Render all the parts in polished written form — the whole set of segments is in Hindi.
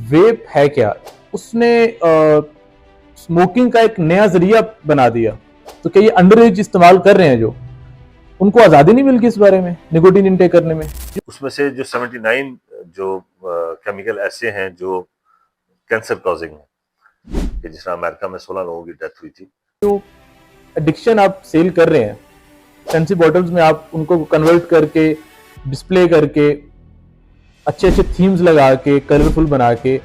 वेप है क्या, उसने स्मोकिंग का एक नया जरिया बना दिया। तो क्या ये अंडर एज इस्तेमाल कर रहे हैं जो, उनको आजादी नहीं मिल गई इस बारे में निकोटीन इनटेक करने में? उसमें से जो 79 जो केमिकल ऐसे हैं जो कैंसर कॉजिंग है, कि जिस तरह अमेरिका में 16 लोगों की डेथ हुई थी। जो एडिक्शन आप सेल कर रहे हैं, फैंसी बॉटल्स में आप उनको कन्वर्ट करके, डिस्प्ले करके, अच्छे अच्छे थीम्स लगा के, कलरफुल बना के,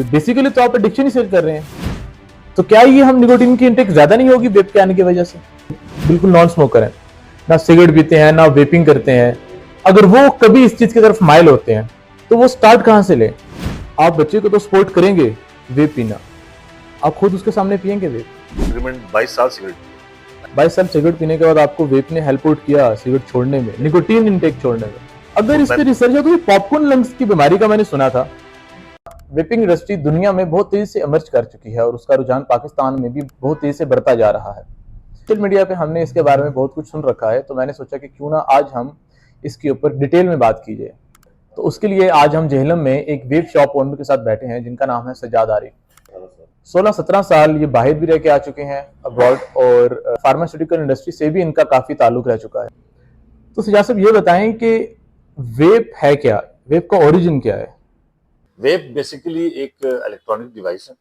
बेसिकली तो आप एडिक्शन ही सेल कर रहे हैं। तो क्या ये हम निकोटीन की इंटेक ज्यादा नहीं होगी वेप के आने की वजह से? बिल्कुल नॉन स्मोकर है, ना सिगरेट पीते हैं, ना वेपिंग करते हैं, अगर वो कभी इस चीज की तरफ माइल होते हैं तो वो स्टार्ट कहां से ले? आप बच्चे को तो सपोर्ट करेंगे वेप पीना, आप खुद उसके सामने पियेंगे वेप? तकरीबन 22 साल सिगरेट 22 साल सिगरेट पीने के बाद आपको वेप ने हेल्प आउट किया सिगरेट छोड़ने में, निकोटीन इंटेक छोड़ने में? अगर इस पे रिसर्च है तो ये पॉपकॉर्न लंग्स की बीमारी का मैंने सुना था। वेपिंग इंडस्ट्री दुनिया में बहुत तेजी से इमर्ज कर चुकी है और उसका रुझान पाकिस्तान में भी बहुत तेजी से बढ़ता जा रहा है। सोशल मीडिया पे हमने इसके बारे में बहुत कुछ सुन रखा है, तो मैंने सोचा कि क्यों ना आज हम इसके ऊपर डिटेल में बात कीजिए। तो उसके लिए आज हम जेहलम में एक वेब शॉप ओनर के साथ बैठे हैं जिनका नाम है सज्जाद आरिफ। 16-17 साल ये बाहर भी रह के आ चुके हैं अब्रॉड, और फार्मास्यूटिकल इंडस्ट्री से भी इनका काफी ताल्लुक रह चुका है। तो सज्जाद साहब ये बताएं कि वेप है क्या, वेप का ओरिजिन क्या है? वेप बेसिकली एक इलेक्ट्रॉनिक डिवाइस है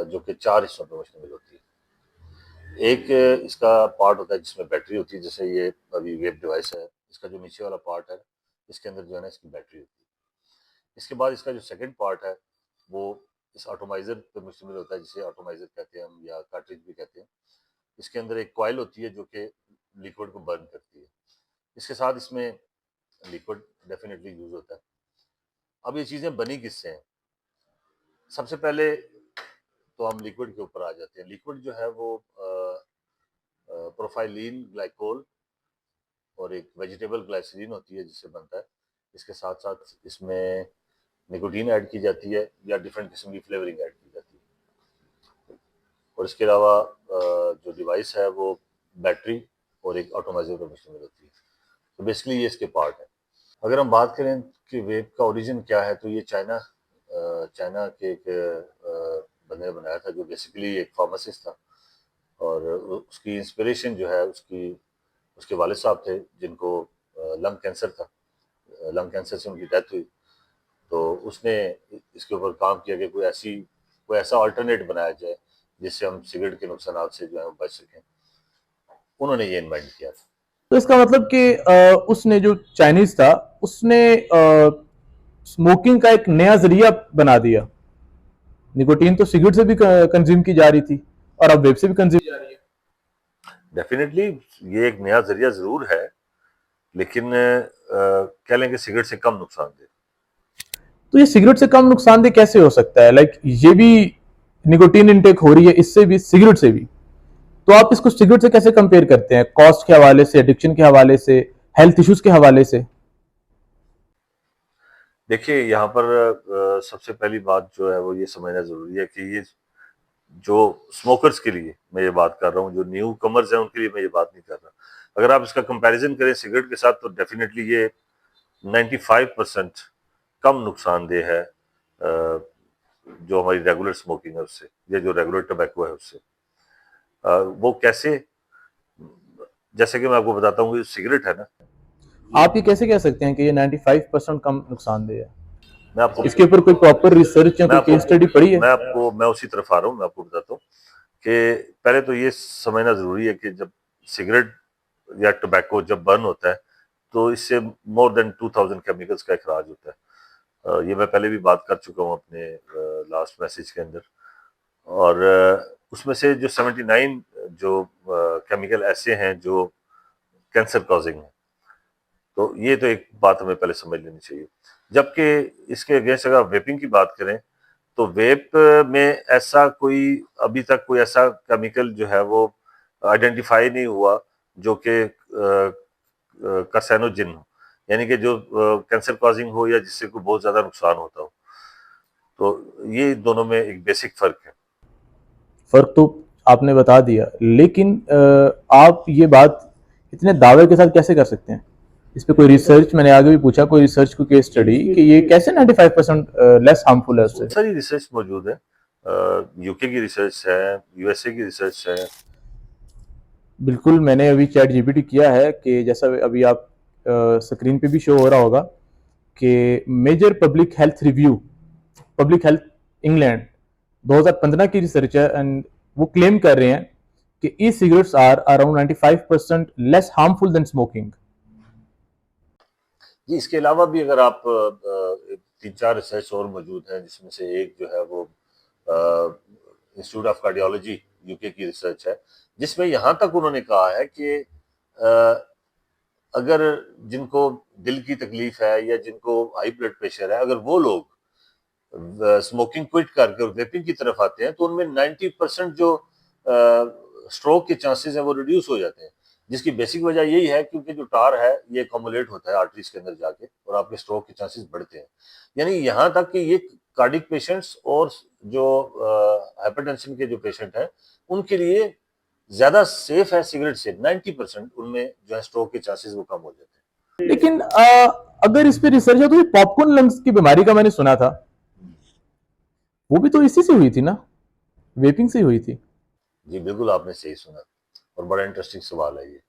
जो कि 4 हिस्सों में मुश्तमिल होती है। एक इसका पार्ट होता है जिसमें बैटरी होती है, जैसे ये अभी वेप डिवाइस है, इसका जो नीचे वाला पार्ट है इसके अंदर जो है ना इसकी बैटरी होती है। इसके बाद इसका जो सेकंड पार्ट है वो इस ऑटोमाइजर पे मुश्तमिल होता है, जिसे ऑटोमाइजर कहते हैं हम या कार्ट्रिज भी कहते हैं। इसके अंदर एक कॉइल होती है जो कि लिक्विड को बर्न करती है। इसके साथ इसमें लिक्विड डेफिनेटली यूज होता है। अब ये चीज़ें बनी किससे हैं? सबसे पहले तो हम लिक्विड के ऊपर आ जाते हैं। लिक्विड जो है वो प्रोफाइलिन ग्लाइकोल और एक वेजिटेबल ग्लाइसरीन होती है जिससे बनता है। इसके साथ साथ इसमें निकोटीन ऐड की जाती है या डिफरेंट किस्म की फ्लेवरिंग ऐड की जाती है। और इसके अलावा जो डिवाइस है वो बैटरी और एक ऑटोमाइजर पर मुश्तमिल होती है। तो बेसिकली ये इसके पार्ट है। अगर हम बात करें कि वेब का ओरिजिन क्या है, तो ये चाइना के एक बंदे ने बनाया था जो बेसिकली एक फार्मासिस्ट था, और उसकी इंस्पिरेशन जो है उसके वालिद साहब थे जिनको लंग कैंसर था। लंग कैंसर से उनकी डेथ हुई, तो उसने इसके ऊपर काम किया कि कोई ऐसा अल्टरनेट बनाया जाए जिससे हम सिगरेट के नुकसान से जो है वो बच सकें। उन्होंने ये इन्वेंट किया था। तो इसका मतलब कि उसने जो चाइनीज था उसने स्मोकिंग का एक नया जरिया बना दिया। निकोटीन तो सिगरेट से भी कंज्यूम की जा रही थी और अब वेब से भी कंज्यूम की जा रही है। डेफिनेटली ये एक नया जरिया जरूर है, लेकिन कह लें कि सिगरेट से कम नुकसानदेह। तो ये सिगरेट से कम नुकसानदेह कैसे हो सकता है? लाइक ये भी निकोटीन इनटेक हो रही है, इससे भी, सिगरेट से भी। तो आप इसको सिगरेट से कैसे कंपेयर करते हैं, कॉस्ट के हवाले से, एडिक्शन के हवाले से, हेल्थ इश्यूज के हवाले से? देखिए यहाँ पर सबसे पहली बात जो है वो ये समझना जरूरी है कि ये जो स्मोकर्स के लिए मैं ये बात कर रहा हूँ, जो न्यू कमर्स हैं उनके लिए मैं ये बात नहीं कर रहा। अगर आप इसका कंपैरिजन करें सिगरेट के साथ तो डेफिनेटली ये 95% कम नुकसानदेह है जो हमारी रेगुलर स्मोकिंग है उससे, या जो रेगुलर टबैको है उससे। वो कैसे? जैसे कि मैं आपको बताता हूँ, सिगरेट है ना। आप ये कैसे कह सकते हैं कि ये 95% कम नुकसानदेह है? मैं आपको इसके ऊपर कोई प्रॉपर रिसर्च या मैं कोई आपको केस स्टडी पड़ी है? मैं उसी तरफ आ रहा हूँ। मैं आपको बताता हूँ कि पहले तो ये समझना जरूरी है कि जब सिगरेट या टबैको जब बर्न होता है तो इससे मोर देन 2000 केमिकल्स का इखराज होता है। ये मैं पहले भी बात कर चुका हूँ अपने लास्ट मैसेज के अंदर। और उसमें से जो 79 जो केमिकल ऐसे हैं जो कैंसर कॉजिंग है, तो ये तो एक बात हमें पहले समझ लेनी चाहिए। जबकि इसके अगेंस्ट अगर वेपिंग की बात करें तो वेप में ऐसा कोई अभी तक कोई ऐसा केमिकल जो है वो आइडेंटिफाई नहीं हुआ जो कि कार्सिनोजिन हो, यानी कि जो कैंसर कॉजिंग हो या जिससे कोई बहुत ज्यादा नुकसान होता हो। तो ये दोनों में एक बेसिक फर्क है। फर्क तो आपने बता दिया, लेकिन आप ये बात इतने दावे के साथ कैसे कर सकते हैं? इस पे कोई रिसर्च मैंने आगे भी पूछा, कोई रिसर्च को केस स्टडी कि ये कैसे 95% लेस हार्मफुल है उससे। बहुत सारी रिसर्च मौजूद है, यूके की रिसर्च है, यूएसए की रिसर्च है। बिल्कुल, मैंने अभी चैट जीपीटी किया है कि जैसा अभी आप स्क्रीन पे भी शो हो रहा होगा कि major public health review, public health England 2015 की रिसर्च है, एंड वो क्लेम कर रहे हैं कि e cigarettes are around 95% less harmful than smoking. जी, इसके अलावा भी अगर आप 3-4 रिसर्च और मौजूद हैं, जिसमें से एक जो है वो इंस्टीट्यूट ऑफ कार्डियोलॉजी यूके की रिसर्च है, जिसमें यहाँ तक उन्होंने कहा है कि अगर जिनको दिल की तकलीफ है या जिनको हाई ब्लड प्रेशर है, अगर वो लोग स्मोकिंग क्विट करके और वेपिंग की तरफ आते हैं तो उनमें 90% जो स्ट्रोक के चांसेस हैं वो रिड्यूस हो जाते हैं, जिसकी बेसिक वजह यही है क्योंकि जो टार है ये अकोमोलेट होता है आर्टरीज के अंदर जाके और आपके स्ट्रोक के चांसेस बढ़ते हैं। यानी यहाँ तक कि ये कार्डिक पेशेंट्स और जो हाइपरटेंशन के जो पेशेंट हैं उनके लिए ज्यादा सेफ है सिगरेट से। 90% उनमें जो है स्ट्रोक के चांसेस वो कम हो जाते हैं। लेकिन अगर इस पे रिसर्च है तो ये पॉपकॉर्न लंग्स की बीमारी का मैंने सुना था, वो भी तो इसी से हुई थी ना, वेपिंग से हुई थी। जी बिल्कुल, आपने सही सुना और बड़ा इंटरेस्टिंग सवाल है ये।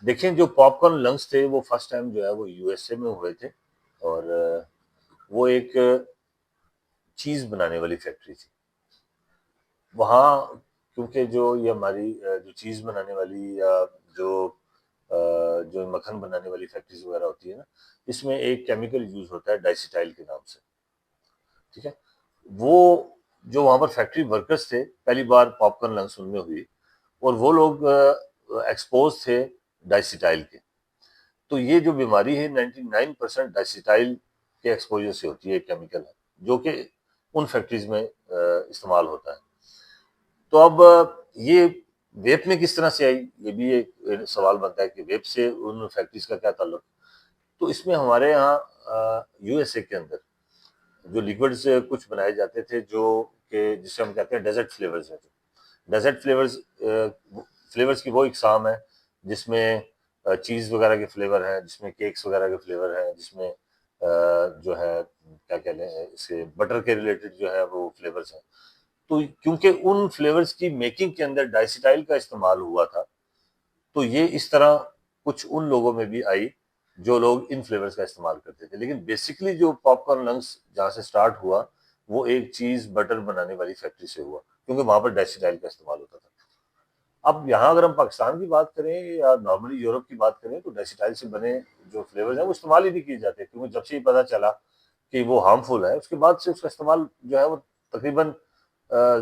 देखिए, जो पॉपकॉर्न लंग्स थे वो फर्स्ट टाइम जो है वो यूएसए में हुए थे और वो एक चीज बनाने वाली फैक्ट्री थी वहाँ। क्योंकि जो ये हमारी जो चीज बनाने वाली या जो जो मक्खन बनाने वाली फैक्ट्रीज वगैरह होती है ना, इसमें एक केमिकल यूज होता है डाइसिटाइल के नाम से। ठीक है, वो जो वहां पर फैक्ट्री वर्कर्स थे, पहली बार पॉपकॉर्न लंग्स उनमें हुई और वो लोग एक्सपोज थे डाइसिटाइल के। तो ये जो बीमारी है 99% डाइसिटाइल के एक्सपोजर से होती है, एक केमिकल है जो कि उन फैक्ट्रीज में इस्तेमाल होता है। तो अब ये वेप में किस तरह से आई, ये भी एक सवाल बनता है कि वेप से उन फैक्ट्रीज का क्या ताल्लुक। तो इसमें हमारे यहाँ यूएसए के अंदर जो लिक्विड्स कुछ बनाए जाते थे जो कि जिसे हम कहते हैं डेजर्ट फ्लेवर्स है। डेजर्ट फ्लेवर्स फ्लेवर्स की वो इकसाम है जिसमें चीज़ वगैरह के फ्लेवर हैं, जिसमें केक्स वगैरह के फ्लेवर हैं, जिसमें जो है क्या कहते हैं इसके बटर के रिलेटेड जो है वो फ्लेवर्स हैं। तो क्योंकि उन फ्लेवर्स की मेकिंग के अंदर डाइसिटाइल का इस्तेमाल हुआ था, तो ये इस तरह कुछ उन लोगों में भी आई जो लोग इन फ्लेवर्स का इस्तेमाल करते थे। लेकिन बेसिकली जो पॉपकॉर्न लंग्स जहाँ से स्टार्ट हुआ वो एक चीज बटर बनाने वाली फैक्ट्री से हुआ, क्योंकि वहां पर डाइसिटाइल का इस्तेमाल होता था। अब यहाँ अगर हम पाकिस्तान की बात करें या नॉर्मली यूरोप की बात करें तो डाइसिटाइल से बने जो फ्लेवर्स हैं वो इस्तेमाल ही नहीं किए जाते, क्योंकि जब से ये पता चला कि वो हार्मफुल है उसके बाद से उसका इस्तेमाल जो है वो तकरीबन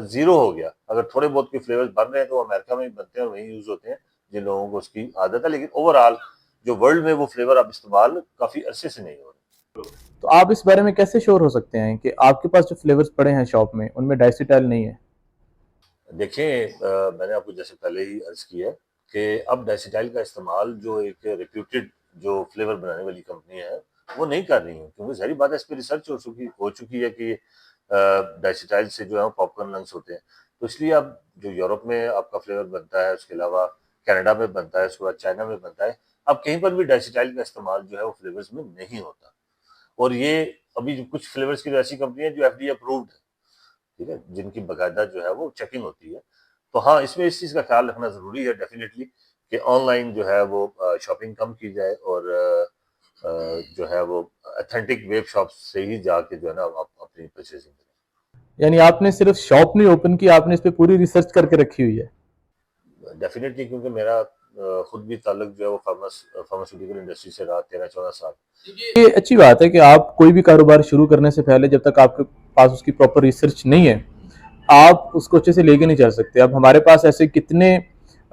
जीरो हो गया। अगर थोड़े बहुत के फ्लेवर्स बन रहे हैं तो वो अमेरिका में ही बनते हैं और वहीं यूज होते हैं जिन लोगों को उसकी आदत है, लेकिन ओवरऑल जो वर्ल्ड में वो फ्लेवर अब इस्तेमाल काफी अरसे से नहीं हो रहे। तो आप इस बारे में कैसे श्योर हो सकते हैं कि आपके पास जो फ्लेवर्स पड़े हैं शॉप में उनमें डाइसिटाइल नहीं है? देखें, मैंने आपको जैसे पहले ही अर्ज किया है कि अब डाइसिटाइल का इस्तेमाल जो एक रेप्यूटेड जो फ्लेवर बनाने वाली कंपनी है वो नहीं कर रही है, क्योंकि सारी बात है इस पर रिसर्च हो चुकी है कि डाइसिटाइल से जो है पॉपकॉर्न लंग्स होते हैं। तो इसलिए अब जो यूरोप में आपका फ्लेवर बनता है, उसके अलावा कनाडा में बनता है, उसके बाद चाइना में बनता है, अब कहीं पर भी डाइसिटाइल का इस्तेमाल जो है वो फ्लेवर्स में नहीं होता। और ये अभी जो कुछ फ्लेवर्स की तो ऐसी कंपनी है जो एफडीए अप्रूव्ड है, ठीक है, जिनकी बाकायदा जो है वो चेकिंग होती है। तो हाँ, इसमें इस चीज़ का ख्याल रखना ज़रूरी है डेफिनेटली कि ऑनलाइन जो है वो शॉपिंग कम की जाए और जो है वो अथेंटिक वेब शॉप से ही जाके जो है ना आप अपनी परचेजिंग करें। यानी आपने सिर्फ शॉप नहीं ओपन की, आपने इस पे पूरी रिसर्च करके रखी हुई है। डेफिनेटली, क्योंकि मेरा खुद भी ताल्लुक जो है वो फार्मास्यूटिकल इंडस्ट्री से रहा 13-14 साल। ये अच्छी बात है कि आप कोई भी कारोबार शुरू करने से पहले जब तक आपके पास उसकी प्रॉपर रिसर्च नहीं है आप उसको अच्छे से लेके नहीं चल सकते। अब हमारे पास ऐसे कितने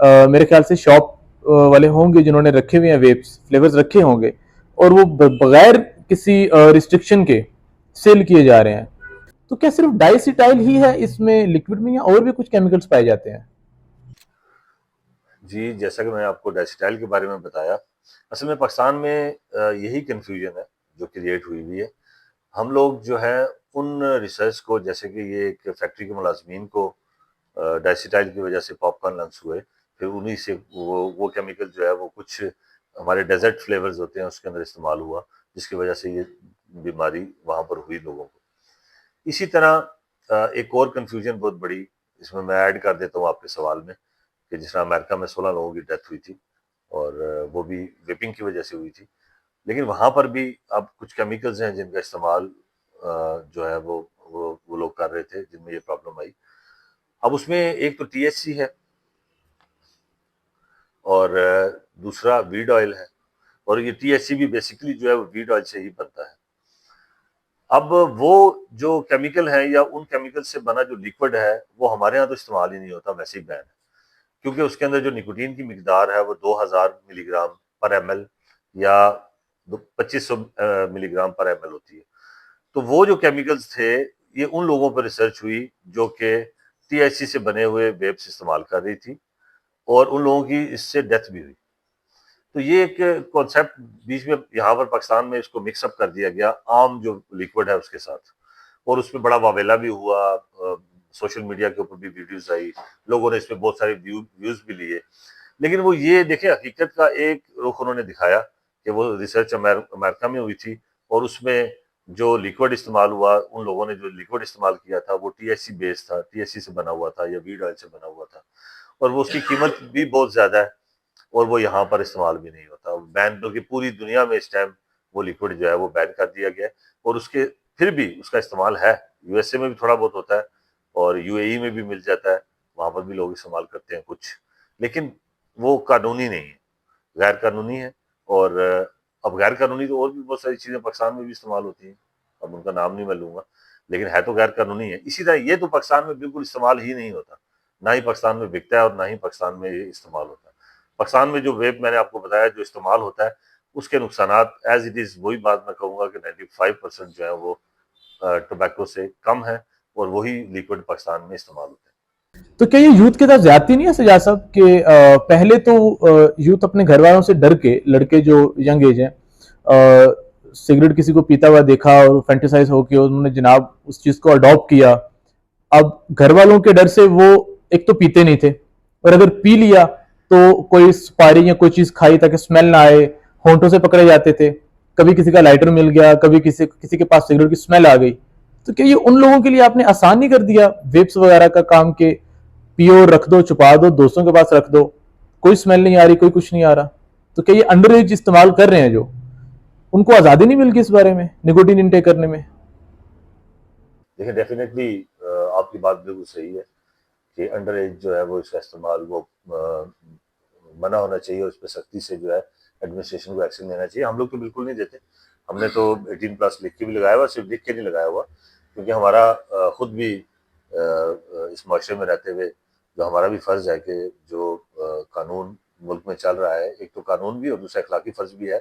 मेरे ख्याल से शॉप वाले होंगे जिन्होंने रखे हुए हैं वेप्स फ्लेवर्स रखे होंगे और वो बगैर किसी रिस्ट्रिक्शन के सेल किए जा रहे हैं। तो क्या सिर्फ डाइसिटाइल ही है इसमें लिक्विड में या और भी कुछ केमिकल्स पाए जाते हैं? जी, जैसा कि मैंने आपको डाइसिटाइल के बारे में बताया, असल में पाकिस्तान में यही कन्फ्यूजन है जो क्रिएट हुई हुई है। हम लोग जो है उन रिसर्च को, जैसे कि ये एक फैक्ट्री के मुलाजमीन को डाइसिटाइल की वजह से पॉपकॉर्न लंग्स हुए, फिर उन्हीं से वो केमिकल जो है वो कुछ हमारे डेजर्ट फ्लेवर्स होते हैं उसके अंदर इस्तेमाल हुआ, जिसकी वजह से ये बीमारी वहाँ पर हुई लोगों को। इसी तरह एक और कंफ्यूजन बहुत बड़ी इसमें मैं ऐड कर देता हूँ आपके सवाल में, कि जिस तरह अमेरिका में 16 लोगों की डेथ हुई थी और वो भी वेपिंग की वजह से हुई थी, लेकिन वहाँ पर भी अब कुछ केमिकल्स हैं जिनका इस्तेमाल जो है वो लोग कर रहे थे, जिनमें ये प्रॉब्लम आई। अब उसमें एक तो टीएचसी है और दूसरा वीड ऑयल है, और ये टीएचसी भी बेसिकली जो है वो वीड ऑयल से ही बनता है। अब वो जो केमिकल है या उन केमिकल से बना जो लिक्विड है वो हमारे यहाँ तो इस्तेमाल ही नहीं होता, वैसे ही बैन है, क्योंकि उसके अंदर जो निकोटीन की मिकदार है वो 2000 मिलीग्राम पर एमएल या 2500 मिलीग्राम पर एमएल होती है। तो वो जो केमिकल्स थे, ये उन लोगों पर रिसर्च हुई जो कि टीएचसी से बने हुए वेब्स इस्तेमाल कर रही थी, और उन लोगों की इससे डेथ भी हुई। तो ये एक कॉन्सेप्ट बीच में यहाँ पर पाकिस्तान में इसको मिक्सअप कर दिया गया आम जो लिक्विड है उसके साथ, और उसमें बड़ा वावेला भी हुआ। सोशल मीडिया के ऊपर भी वीडियोस आई, लोगों ने इसमें बहुत सारे व्यूज भी लिए, लेकिन वो ये देखे हकीकत का एक रुख उन्होंने दिखाया कि वो रिसर्च अमेरिका में हुई थी, और उसमें जो लिक्विड इस्तेमाल हुआ, उन लोगों ने जो लिक्विड इस्तेमाल किया था वो टीएचसी बेस्ड था, टीएचसी से बना हुआ था या वीड ऑयल से बना हुआ था, और वो उसकी कीमत भी बहुत ज्यादा है, और वो यहाँ पर इस्तेमाल भी नहीं होता। बैन, बल्कि पूरी दुनिया में इस टाइम वो लिक्विड जो है वो बैन कर दिया गया है, और उसके फिर भी उसका इस्तेमाल है। यूएसए में भी थोड़ा बहुत होता है और यूएई में भी मिल जाता है, वहां पर भी लोग इस्तेमाल करते हैं कुछ, लेकिन वो कानूनी नहीं है, गैर कानूनी है। और अब गैर कानूनी तो और भी बहुत सारी चीजें पाकिस्तान में भी इस्तेमाल होती हैं, अब उनका नाम नहीं मैं लूंगा, लेकिन है तो गैर कानूनी है। इसी तरह ये तो पाकिस्तान में बिल्कुल इस्तेमाल ही नहीं होता, ना ही पाकिस्तान में बिकता है और ना ही पाकिस्तान में ये इस्तेमाल होता है। पाकिस्तान में जो वेब मैंने आपको बताया जो इस्तेमाल होता है, उसके नुकसानात एज इट इज वही बात मैं कहूंगा कि 95% जो है वो टोबैको से कम है, और वही लिक्विड पाकिस्तान में इस्तेमाल होता है। तो क्या ये यूथ के साथ ज्यादती नहीं है सजाद साहब कि पहले तो यूथ अपने घर वालों से डर के, लड़के जो यंग एज हैं, सिगरेट किसी को पीता हुआ देखा और फैंटेसाइज होके उन्होंने जनाब उस चीज को अडॉप्ट किया। अब घर वालों के डर से वो एक तो पीते नहीं थे, और अगर पी लिया तो कोई सुपारी या कोई चीज खाई ताकि स्मेल ना आए, होंठों से पकड़े जाते थे। कभी किसी का लाइटर मिल गया, कभी किसी किसी के पास सिगरेट की स्मेल आ गई। तो क्या ये उन लोगों के लिए आपने आसान नहीं कर दिया वेब्स वगैरह का काम के पियो, रख दो, छुपा दो, दोस्तों के पास रख दो, कोई स्मेल नहीं आ रही, कोई कुछ नहीं आ रहा। तो क्या ये अंडर एज इस्तेमाल कर रहे हैं जो, उनको आजादी नहीं मिल गई इस बारे में निकोटीन इनटेक करने में? देखिए डेफिनेटली आपकी बात बिल्कुल सही है कि अंडर एज जो है वो इसका इस्तेमाल वो मना होना चाहिए, उस पर सख्ती से जो है एडमिनिस्ट्रेशन को एक्शन लेना चाहिए। हम लोग तो बिल्कुल नहीं देते, हमने तो 18+ लिख के भी लगाया हुआ, सिर्फ लिख के नहीं लगाया हुआ, क्योंकि हमारा खुद भी इस माशरे में रहते हुए जो हमारा भी फर्ज है कि जो कानून मुल्क में चल रहा है, एक तो कानून भी और दूसरा अखलाकी फर्ज भी है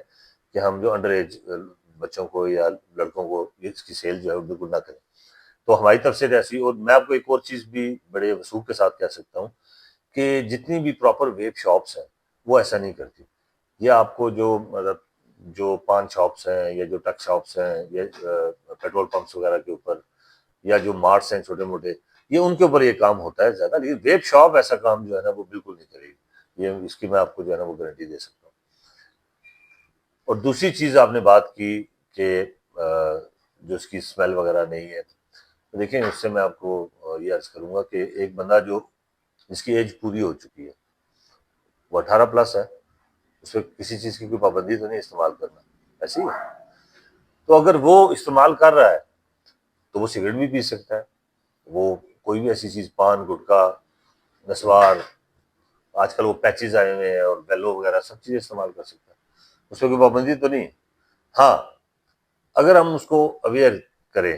कि हम जो अंडर एज बच्चों को या लड़कों को इसकी सेल जो है वो बिल्कुल ना करें। तो हमारी तरफ से ऐसी, और मैं आपको एक और चीज भी बड़े वसूख के साथ कह सकता हूँ कि जितनी भी प्रॉपर वेब शॉप्स हैं वो ऐसा नहीं करती। ये आपको जो मतलब जो पान शॉप्स हैं या जो टक शॉप्स हैं या पेट्रोल पंप्स वगैरह के ऊपर या जो मार्ट्स हैं छोटे मोटे, ये उनके ऊपर ये काम होता है ज्यादा, लेकिन वेब शॉप ऐसा काम जो है ना वो बिल्कुल नहीं करेगी, ये इसकी मैं आपको जो है ना वो गारंटी दे सकता हूँ। और दूसरी चीज आपने बात की कि जो इसकी स्मेल वगैरह नहीं है, तो देखिए उससे मैं आपको ये अर्ज करूंगा कि एक बंदा जो जिसकी एज पूरी हो चुकी है, वो 18+ है, उस पर किसी चीज की कोई पाबंदी तो नहीं इस्तेमाल करना, ऐसी है। तो अगर वो इस्तेमाल कर रहा है तो वो सिगरेट भी पी सकता है, वो कोई भी ऐसी चीज, पान, गुटखा, नस्वार, आजकल वो पैचेज आए हुए हैं और बेलो वगैरह सब चीजें इस्तेमाल कर सकता है, उस पर कोई पाबंदी तो नहीं। हाँ, अगर हम उसको अवेयर करें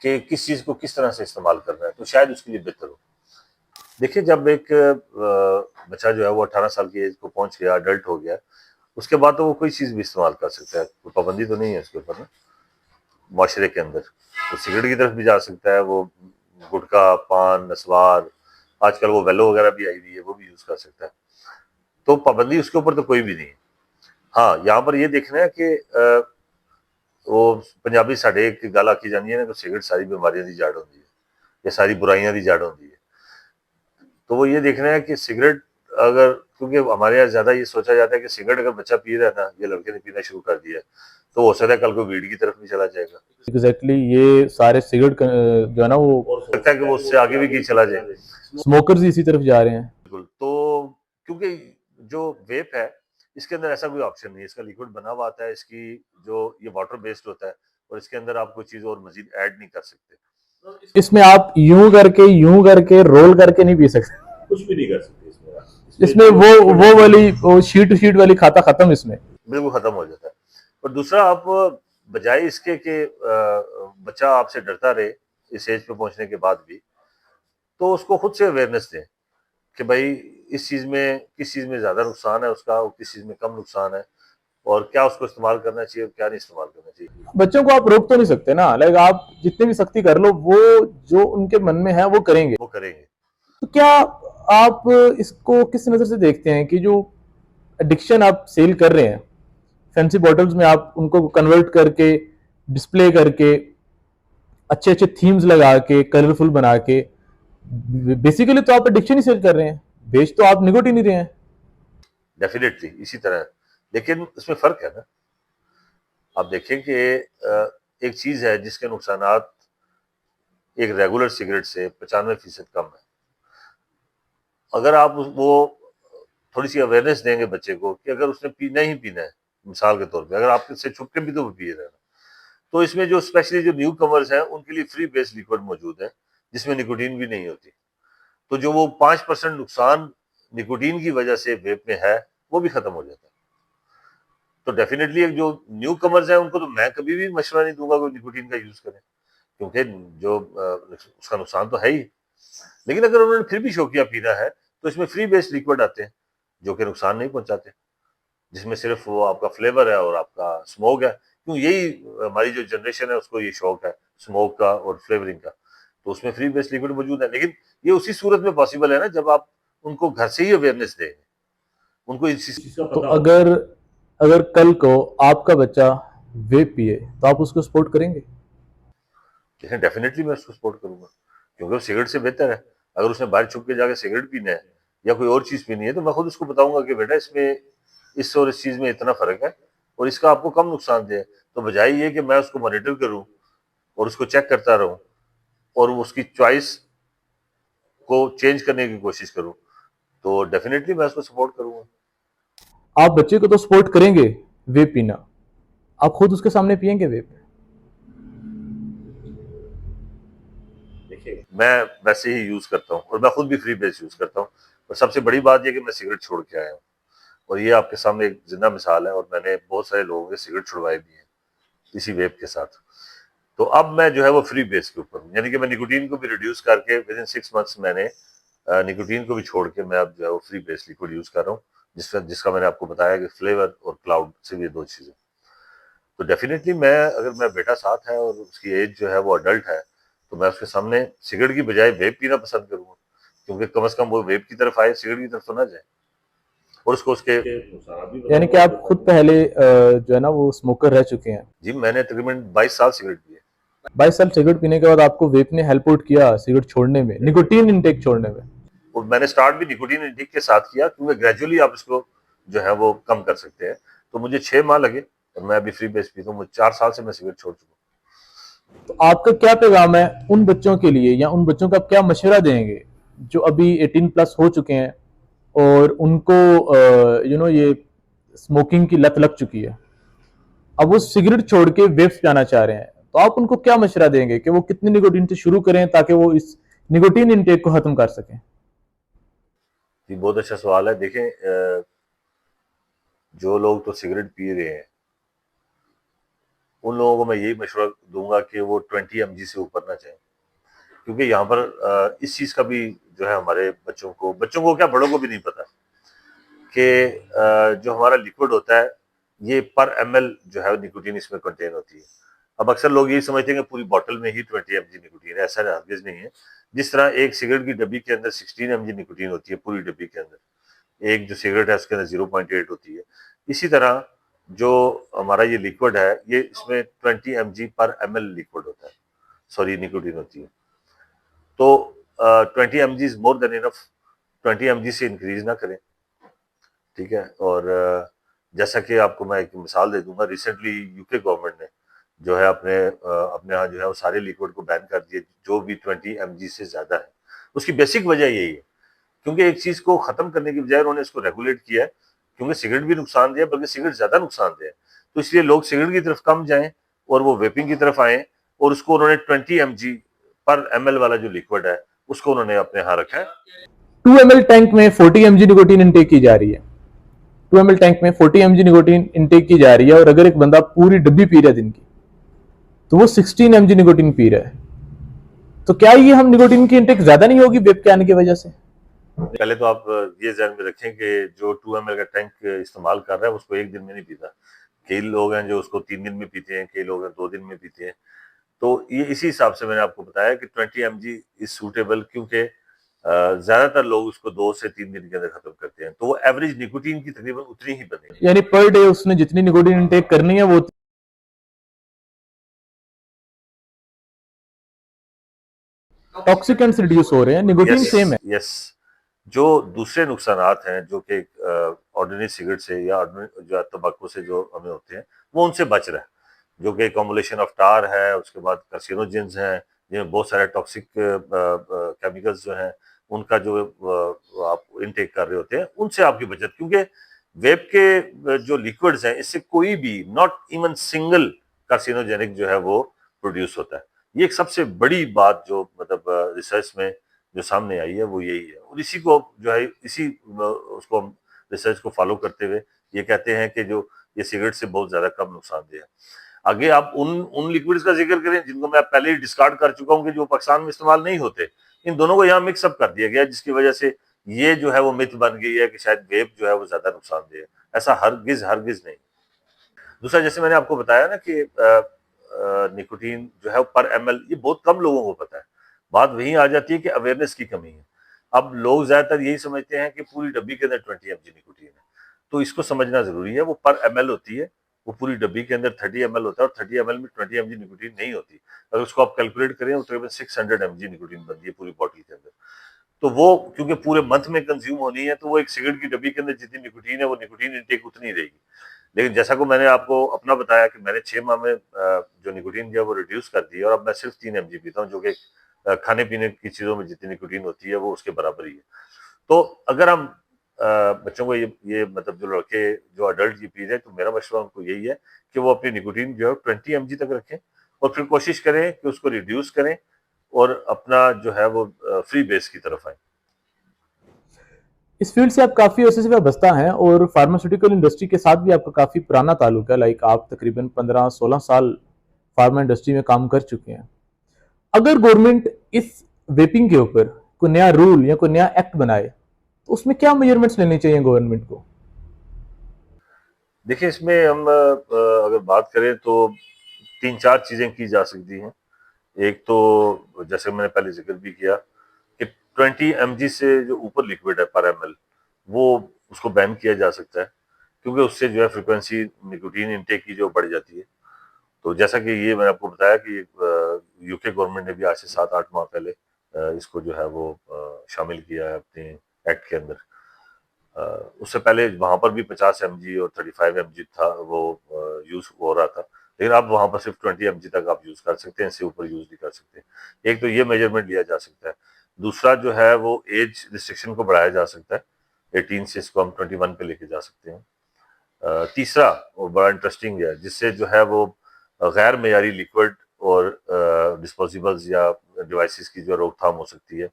कि किस चीज को किस तरह से इस्तेमाल करना है तो शायद उसके लिए बेहतर हो। देखिए जब एक बच्चा जो है वो 18 साल की एज को पहुंच गया, अडल्ट हो गया, उसके बाद तो वो कोई चीज भी इस्तेमाल कर सकता है, कोई पाबंदी तो नहीं है उसके ऊपर ना, माशरे के अंदर। तो सिगरेट की तरफ भी जा सकता है, वो गुटखा, पान, नस्वार, आजकल वो वेलो वगैरह भी आई हुई है, वो भी यूज कर सकता है। तो पाबंदी उसके ऊपर तो कोई भी नहीं है। हाँ, यहाँ पर ये देखना है कि वो पंजाबी साढ़े एक गल आखी जाती है ना कि सिगरेट सारी बीमारियों की जड़ होती है या सारी बुराइयां की जड़ होती है। तो वो ये देखना है कि सिगरेट अगर क्योंकि हमारे यहाँ ज्यादा ये सोचा जाता है कि सिगरेट अगर बच्चा पी रहा है ना, ये लड़के ने पीना शुरू कर दिया है, तो हो सकता है कल को वीड की तरफ भी चला जाएगा। एग्जैक्टली ये सारे सिगरेट जो है ना वो और हो सकता है कि वो उससे आगे भी कहीं चला जाए। स्मोकर्स इसी तरफ जा रहे हैं। बिल्कुल। तो क्योंकि जो वेप है, इसके अंदर ऐसा कोई ऑप्शन नहीं है, इसका लिक्विड बना हुआ आता है, इसकी जो ये वाटर बेस्ड होता है, और इसके अंदर आप कोई चीज और मजीद ऐड नहीं कर सकते। इसमें आप यूं करके रोल करके नहीं पी सकते। कुछ भी नहीं कर सकते इसमें आप। इसमें वो वाली वो शीट टू शीट वाली खाता खत्म इसमें। बिल्कुल खत्म हो जाता है। और दूसरा, आप बजाय इसके कि बच्चा आपसे डरता रहे इस एज पे पहुंचने के बाद भी, तो उसको खुद से अवेयरनेस दें कि भाई इस चीज में किस चीज में ज्यादा नुकसान है उसका, और किस चीज में कम नुकसान है, और क्या उसको इस्तेमाल करना चाहिए और क्या नहीं इस्तेमाल करना चाहिए। बच्चों को आप रोक तो नहीं सकते ना, लाइक आप जितनी भी सख्ती कर लो वो जो उनके मन में है वो करेंगे। वो करेंगे। तो क्या आप इसको किस नजर से देखते हैं कि जो एडिक्शन आप सेल कर रहे हैं फैंसी बॉटल्स में, आप उनको कन्वर्ट करके डिस्प्ले करके अच्छे अच्छे थीम्स लगा के कलरफुल बना के, बेसिकली तो आप एडिक्शन ही सेल कर रहे हैं, बेच तो आप निकोटीन ही रहे हैं। डेफिनेटली इसी तरह, लेकिन उसमें फर्क है ना। आप देखें कि एक चीज है जिसके नुकसानात एक रेगुलर सिगरेट से 95% कम है। अगर आप वो थोड़ी सी अवेयरनेस देंगे बच्चे को कि अगर उसने पीना ही पीना है, मिसाल के तौर पे अगर आपसे छुप के भी तो वो पी रहे हैं, तो इसमें जो स्पेशली जो न्यू कमर्स हैं उनके लिए फ्री बेस लिक्विड मौजूद है जिसमें निकोटीन भी नहीं होती। तो जो वो 5% नुकसान निकोटीन की वजह से वेप में है, वो भी खत्म हो जाता है। तो डेफिनेटली जो न्यू कमर्स हैं उनको तो मैं कभी भी मशवरा नहीं दूंगा कि निकोटीन का यूज करें, क्योंकि जो उसका नुकसान तो है ही। लेकिन अगर उन्होंने फिर भी शौकिया पीना है, तो इसमें फ्री बेस्ड लिक्विड आते हैं जो कि नुकसान नहीं पहुंचाते, जिसमें सिर्फ वो आपका फ्लेवर है और आपका स्मोक है। क्यों, यही हमारी जो जनरेशन है उसको ये शौक है स्मोक का और फ्लेवरिंग का। तो उसमें फ्री बेस्ड लिक्विड मौजूद है, लेकिन ये उसी सूरत में पॉसिबल है ना जब आप उनको घर से ही अवेयरनेस दें, उनको इस चीज का तो पता हो। अगर अगर कल को आपका बच्चा वेप पिए तो आप उसको सपोर्ट करेंगे? लेकिन डेफिनेटली मैं उसको सपोर्ट करूंगा, क्योंकि वो सिगरेट से बेहतर है। अगर उसने बाहर छुप के जाके सिगरेट पीना है या कोई और चीज पीनी है, तो मैं खुद उसको बताऊंगा कि बेटा इसमें इस और इस चीज में इतना फर्क है और इसका आपको कम नुकसान दे। तो बजाय ये कि मैं उसको मॉनिटर करूं और उसको चेक करता रहूं और उसकी चॉइस को चेंज करने की कोशिश करूं, तो डेफिनेटली मैं उसको सपोर्ट करूंगा। आप बच्चे को तो सपोर्ट करेंगे वेप पीना, आप खुद उसके सामने पियेंगे वेप? देखिए, मैं वैसे ही यूज करता हूँ और मैं खुद भी फ्री बेस यूज करता हूँ। और सबसे बड़ी बात यह कि मैं सिगरेट छोड़ के आया हूँ, और ये आपके सामने एक जिंदा मिसाल है। और मैंने बहुत सारे लोगों के सिगरेट छुड़वाए भी हैं इसी वेब के साथ। तो अब मैं जो है वो फ्री बेस के ऊपर हूँ, यानी कि मैं निकोटीन को भी रिड्यूस करके विद इन 6 मंथ्स मैंने निकोटीन को भी छोड़ के मैं अब जो है वो फ्री बेस लिक्विड यूज कर रहा हूँ, जिसका मैंने आपको बताया कि फ्लेवर और क्लाउड से भी दो चीजें। तो डेफिनेटली मैं, अगर मेरा बेटा साथ है और उसकी एज जो है वो अडल्ट है, तो मैं उसके सामने सिगरेट की बजाय वेप पीना पसंद करूंगा, क्योंकि कम से कम वो वेप की तरफ आए, सिगरेट की तरफ तो ना जाए, और उसको उसके नुकसान भी यानी कि आप खुद पहले जो है ना वो स्मोकर रह चुके हैं। जी, मैंने तकरीबन 22 साल सिगरेट पी है। 22 साल सिगरेट पीने के बाद आपको वेप ने हेल्प आउट किया सिगरेट छोड़ने में, निकोटीन इनटेक छोड़ने में? और मैंने स्टार्ट भी निकोटीन इंटेक के साथ किया, क्योंकि ग्रेजुअली आप इसको जो है वो कम कर सकते हैं। तो मुझे 6 माह लगे और मैं अभी फ्री बेस पीता हूँ। 4 साल से मैं सिगरेट छोड़ चुका तो आपका क्या पैगाम है उन बच्चों के लिए, या उन बच्चों का आप क्या मशवरा देंगे जो अभी 18+ हो चुके हैं और उनको ये स्मोकिंग की लत लग चुकी है, अब वो सिगरेट छोड़ के वेप्स जाना चाह रहे हैं, तो आप उनको क्या मशवरा देंगे कि वो कितनी निकोटीन से शुरू करें ताकि वो इस निकोटीन इनटेक को खत्म कर सकें? जी, बहुत अच्छा सवाल है। देखें, जो लोग तो सिगरेट पी रहे हैं, उन लोगों को मैं यही मशवरा दूंगा कि वो 20 mg से ऊपर ना जाए, क्योंकि यहाँ पर इस चीज का भी जो है हमारे बच्चों को क्या, बड़ों को भी नहीं पता कि जो हमारा लिक्विड होता है ये पर ml जो है निकोटीन इसमें कंटेन होती है। अब अक्सर लोग यही समझते हैं कि पूरी बॉटल में ही 20 mg निकोटीन है, ऐसा हरगिज नहीं है। जिस तरह एक सिगरेट की डब्बी के अंदर 16 mg निकोटीन होती है पूरी डब्बी के अंदर, एक जो सिगरेट है उसके अंदर 0.8 होती है, इसी तरह जो हमारा ये लिक्विड है ये इसमें 20 mg पर ml लिक्विड होता है, सॉरी निकोटीन होती है। तो 20 mg is more than enough, 20 mg से इंक्रीज ना करें। ठीक है। और जैसा कि आपको मैं एक मिसाल दे दूंगा, रिसेंटली यूके गवर्नमेंट ने जो है अपने यहाँ जो है वो सारे लिक्विड को बैन कर दिए जो भी 20 mg से ज्यादा है। उसकी बेसिक वजह यही है, क्योंकि एक चीज को खत्म करने की बजाय उन्होंने इसको रेगुलेट किया है, क्योंकि सिगरेट भी नुकसानदेह है, बल्कि सिगरेट ज्यादा नुकसानदेह है। तो इसलिए लोग सिगरेट की तरफ कम जाएं और वो वेपिंग की तरफ आए, और उसको उन्होंने 20 mg पर ml वाला जो लिक्विड है उसको उन्होंने अपने यहाँ रखा है। 2 ml टैंक में 40 mg निकोटीन इनटेक की जा रही है। 2 ml टैंक में 40 mg निकोटीन इनटेक की जा रही है, और अगर एक बंदा पूरी डब्बी पी रहा है दिन की, तो वो 16 mg निकोटीन पी रहा है। तो क्या ये हम निकोटीन की इनटेक ज्यादा नहीं होगी वेप के आने की वजह से? पहले तो आप ये ध्यान में रखें कि जो 2 ml का टैंक इस्तेमाल कर रहा है उसको एक दिन में नहीं पीता। कई लोग हैं जो उसको 3 दिन में पीते हैं, कई लोग हैं 2 दिन में पीते हैं। तो ये इसी हिसाब से मैंने आपको बताया कि 20 mg इज सूटेबल, क्योंकि ज्यादातर लोग उसको 2 से 3 दिन के अंदर खत्म करते हैं, तो वो एवरेज निकोटीन की तकरीबन उतनी ही बनेगी। यानी पर डे उसने जितनी निकोटीन इनटेक करनी है वो टॉक्सिकेंट्स रिड्यूस हो रहे हैं, निकोटीन सेम है। यस। जो दूसरे नुकसानात हैं जो कि ऑर्डिनरी सिगरेट से या जो तंबाकू से जो हमें होते हैं, वो उनसे बच रहा है, जो कि कॉम्बुलेशन ऑफ टार है, उसके बाद कार्सिनोजेंस हैं, जिनमें बहुत सारे टॉक्सिक केमिकल्स जो हैं उनका जो आप इनटेक कर रहे होते हैं, उनसे आपकी बचत। क्योंकि वेब के जो लिक्विड्स हैं इससे कोई भी नॉट इवन सिंगल कार्सिनोजेनिक जो है वो प्रोड्यूस होता है। ये एक सबसे बड़ी बात जो मतलब रिसर्च में जो सामने आई है वो यही है, और इसी को जो है इसी उसको हम रिसर्च को फॉलो करते हुए ये कहते हैं कि जो ये सिगरेट से बहुत ज्यादा कम नुकसानदेह है। आगे आप उन उन लिक्विड्स का जिक्र करें जिनको मैं पहले ही डिस्कार्ड कर चुका हूँ कि जो पाकिस्तान में इस्तेमाल नहीं होते, इन दोनों को यहाँ मिक्सअप कर दिया गया, जिसकी वजह से ये जो है वो मिथ बन गई है कि शायद वेप जो है वो ज्यादा नुकसानदेह है। ऐसा हरगिज हरगिज नहीं। दूसरा, जैसे मैंने आपको बताया ना कि निकोटीन जो है पर ml ये बहुत कम लोगों को पता है। बात वहीं आ जाती है कि अवेयरनेस की कमी है। अब लोग ज्यादातर यही समझते हैं कि पूरी डब्बी के अंदर 20 mg निकोटीन है, तो इसको समझना जरूरी है। वो पर ml होती है, वो पूरी डब्बी के अंदर 30 ml होता है, और 30 ml में 20 mg निकोटीन नहीं होती। अगर उसको आप कैलकुलेट करें तो तकरीबन 600 mg निकोटीन बनती है पूरी बॉटल के अंदर। तो वो क्योंकि पूरे मंथ में कंज्यूम होनी है, तो वो एक सिगरेट की डब्बी के अंदर जितनी निकोटीन है वो निकोटीन इंटेक उतनी रहेगी। लेकिन जैसा को मैंने आपको अपना बताया कि मैंने 6 माह में जो निकोटीन जो है वो रिड्यूस कर दी है, और अब मैं सिर्फ 3 mg पीता हूँ, जो कि खाने पीने की चीजों में जितनी निकोटीन होती है वो उसके बराबर ही है। तो अगर हम बच्चों को ये मतलब जो लड़के जो अडल्ट ये पी रहे हैं, तो मेरा मशवरा उनको यही है कि वो अपनी निकोटीन जो है 20 mg तक रखें, और फिर कोशिश करें कि उसको रिड्यूस करें और अपना जो है वो फ्री बेस की तरफ आए। इस फील्ड से आप काफी अर्से से वाबस्ता हैं, और फार्मास्यूटिकल इंडस्ट्री के साथ भी आपका काफी पुराना ताल्लुक है। लाइक आप तकरीबन 15-16 साल फार्मा इंडस्ट्री में काम कर चुके हैं। अगर गवर्नमेंट इस वेपिंग के ऊपर कोई नया रूल या कोई नया एक्ट बनाए, तो उसमें क्या मेजरमेंट्स लेने चाहिए गवर्नमेंट को? देखिए, इसमें हम अगर बात करें तो 3-4 चीजें की जा सकती हैं। एक तो जैसे मैंने पहले जिक्र भी किया कि 20 mg से जो ऊपर लिक्विड है पर ml, वो उसको बैन किया जा सकता है, क्योंकि उससे जो है फ्रिक्वेंसी निकोटीन इनटेक की जो बढ़ जाती है। तो जैसा कि ये मैंने आपको बताया कि यूके गवर्नमेंट ने भी आज से 7-8 माह पहले इसको जो है वो शामिल किया है अपने एक्ट के अंदर। उससे पहले वहां पर भी 50 mg और 35 mg था वो यूज हो रहा था, लेकिन अब वहां पर सिर्फ 20 mg तक आप यूज कर सकते हैं, इससे ऊपर यूज नहीं कर सकते। एक तो ये मेजरमेंट लिया जा सकता है। दूसरा जो है वो एज रिस्ट्रिक्शन को बढ़ाया जा सकता है, 18 से इसको हम 21 पे लेके जा सकते हैं। तीसरा और बड़ा इंटरेस्टिंग है, जिससे जो है वो गैर मयारी लिक्विड और डिस्पोजेबल्स या डिवाइसेस की जो रोकथाम हो सकती है,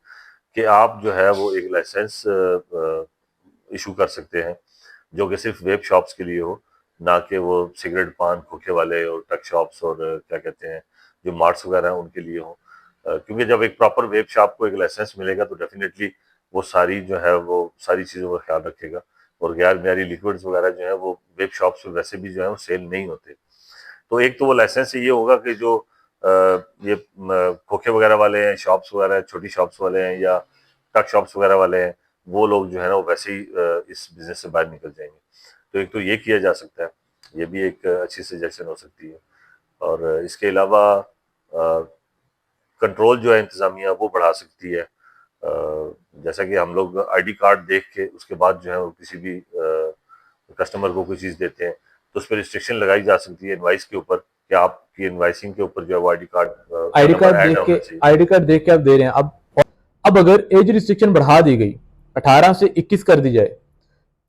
कि आप जो है वो एक लाइसेंस इशू कर सकते हैं जो कि सिर्फ वेब शॉप्स के लिए हो, ना कि वो सिगरेट पान खोखे वाले और टक शॉप्स और क्या कहते हैं जो मार्ट्स वगैरह हैं उनके लिए हो। क्योंकि जब एक प्रॉपर वेब शॉप को एक लाइसेंस मिलेगा तो डेफिनेटली वो सारी जो है वो सारी चीज़ों का ख्याल रखेगा, और गैर म्यारी लिक्विड्स वगैरह जो है वो वेब शॉप्स में वैसे भी जो है वो सेल नहीं होते। तो एक तो वो लाइसेंस से ये होगा कि जो ये खोखे वगैरह वाले हैं, शॉप्स वगैरह, छोटी शॉप्स वाले हैं या टक शॉप्स वगैरह वाले हैं, वो लोग जो है ना वो वैसे ही इस बिजनेस से बाहर निकल जाएंगे। तो एक तो ये किया जा सकता है, ये भी एक अच्छी सजेशन हो सकती है। और इसके अलावा कंट्रोल जो है इंतजामिया वो बढ़ा सकती है। जैसा कि हम लोग आईडी कार्ड देख के उसके बाद जो है वो किसी भी कस्टमर को कोई चीज़ देते हैं तो उस पर रिस्ट्रिक्शन लगाई जा सकती है इनवाइस के ऊपर कि आपकी इनवाइसिंग के ऊपर जो है वो आईडी कार्ड देख के आप दे रहे हैं। अब अगर एज रिस्ट्रिक्शन बढ़ा दी गई, 18 से 21 कर दी जाए,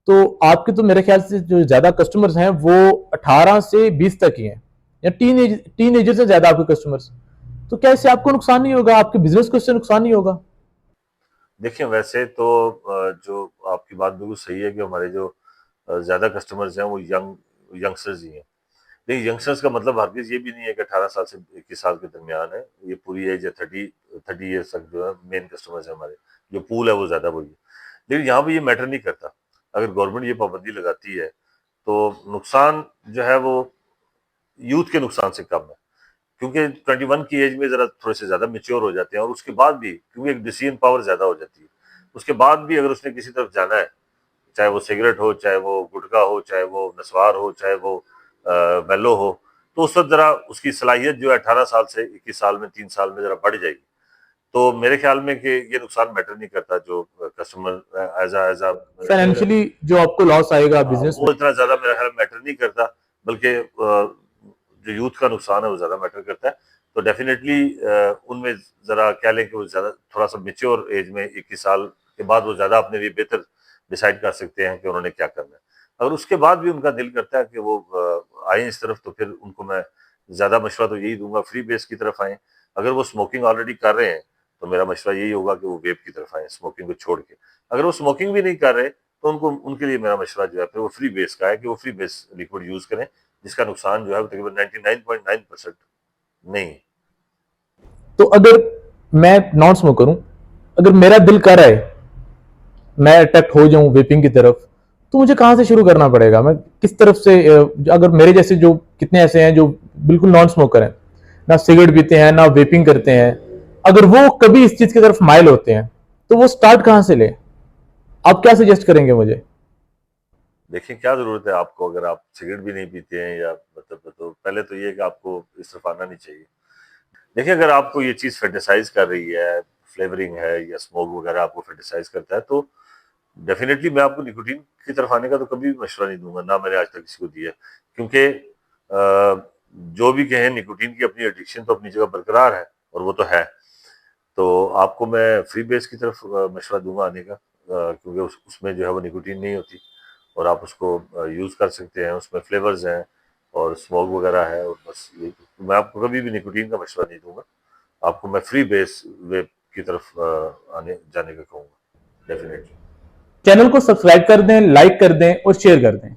तो आपके तो मेरे ख्याल से जो ज्यादा कस्टमर्स हैं वो 18 से 20 तक ही हैं, या टीन एजर से ज्यादा आपके कस्टमर्स। तो क्या इससे आपको नुकसान नहीं होगा, आपके बिजनेस को इससे नुकसान नहीं होगा? देखिए वैसे तो जो आपकी बात बिल्कुल सही है कि हमारे जो ज्यादा कस्टमर्स हैं वो यंगस्टर्स ही हैं। लेकिन यंगस्टर्स का मतलब हरगिज ये भी नहीं है कि 18 साल से 21 साल के दरमियान है, ये पूरी एज है 30 ईयर्स तक जो है मेन कस्टमर्स है हमारे, जो पूल है वो ज्यादा वही है। लेकिन यहाँ भी ये मैटर नहीं करता, अगर गवर्नमेंट ये पाबंदी लगाती है तो नुकसान जो है वो यूथ के नुकसान से कम है, क्योंकि 21 की एज में जरा थोड़े से ज्यादा मेच्योर हो जाते हैं, और उसके बाद भी क्योंकि एक डिसीजन पावर ज्यादा हो जाती है, उसके बाद भी अगर उसने किसी तरफ जाना है, चाहे वो सिगरेट हो, चाहे वो गुटखा हो, चाहे वो नस्वार हो, चाहे वो मेलो हो, तो उस वक्त जरा उसकी सलाहियत जो है 18 साल से 21 साल में 3 साल में जरा बढ़ जाएगी। तो मेरे ख्याल में कि ये नुकसान मैटर नहीं करता, जो कस्टमर एज फाइनेंशियली जो आपको लॉस आएगा बिजनेस में, वो इतना ज्यादा मेरा ख्याल मैटर नहीं करता, बल्कि जो यूथ का नुकसान है वो ज्यादा मैटर करता है। तो डेफिनेटली उनमें जरा कह लें कि वो ज्यादा थोड़ा सा मेच्योर एज में 21 साल के बाद वो ज्यादा अपने लिए बेहतर डिसाइड कर सकते हैं कि उन्होंने क्या करना है। अगर उसके बाद भी उनका दिल करता है कि वो आए इस तरफ, तो फिर उनको मैं ज्यादा मशवरा तो यही दूंगा फ्री बेस की तरफ आए। अगर वो स्मोकिंग ऑलरेडी कर रहे हैं तो मेरा मशवरा यही होगा कि वो वेप की तरफ आए, स्मोकिंग को छोड़ के। अगर वो स्मोकिंग भी नहीं कर रहे तो उनको उनके लिए मेरा मशवरा जो है फिर वो फ्री बेस का है कि वो फ्री बेस लिक्विड यूज करें, जिसका नुकसान जो है वो तकरीबन 99.9% नहीं है। तो अगर मैं नॉन स्मोकर हूं, अगर मेरा दिल कर रहा है मैं अट्रैक्ट हो जाऊं वेपिंग की तरफ, तो मुझे कहां से शुरू करना पड़ेगा? मैं किस तरफ से, अगर मेरे जैसे जो कितने ऐसे हैं जो बिल्कुल नॉन स्मोकर हैं, ना सिगरेट पीते हैं ना वेपिंग करते हैं, अगर वो कभी इस चीज की तरफ माइल होते हैं, तो वो स्टार्ट कहां से ले? आप क्या सजेस्ट करेंगे मुझे? देखिए क्या जरूरत है आपको, अगर आप सिगरेट भी नहीं पीते हैं या मतलब, तो पहले तो ये है कि आपको इस तरफ आना नहीं चाहिए। देखिए अगर आपको ये चीज फेटिसाइज कर रही है, फ्लेवरिंग है या स्मोक वगैरह आपको फेटिसाइज करता है, तो डेफिनेटली मैं आपको निकोटीन की तरफ आने का तो कभी भी मशवरा नहीं दूंगा, ना मैंने आज तक किसी को दिया, क्योंकि जो भी कहें निकोटीन की अपनी एडिक्शन तो अपनी जगह बरकरार है, और वो तो है। तो आपको मैं फ्री बेस की तरफ मशवरा दूंगा आने का, क्योंकि उसमें जो है वो निकोटीन नहीं होती, और आप उसको यूज कर सकते हैं, उसमें फ्लेवर्स हैं और स्मोक वगैरह है, और बस ये मैं आपको कभी भी निकोटीन का मशवरा नहीं दूंगा, आपको मैं फ्री बेस वेब की तरफ आने जाने का कहूँगा डेफिनेटली। चैनल को सब्सक्राइब कर दें, लाइक कर दें और शेयर कर दें।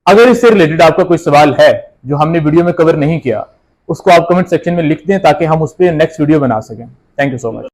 अगर इससे रिलेटेड आपका कोई सवाल है जो हमने वीडियो में कवर नहीं किया, उसको आप कमेंट सेक्शन में लिख दें ताकि हम उस पर नेक्स्ट वीडियो बना सकें। Thank you so much.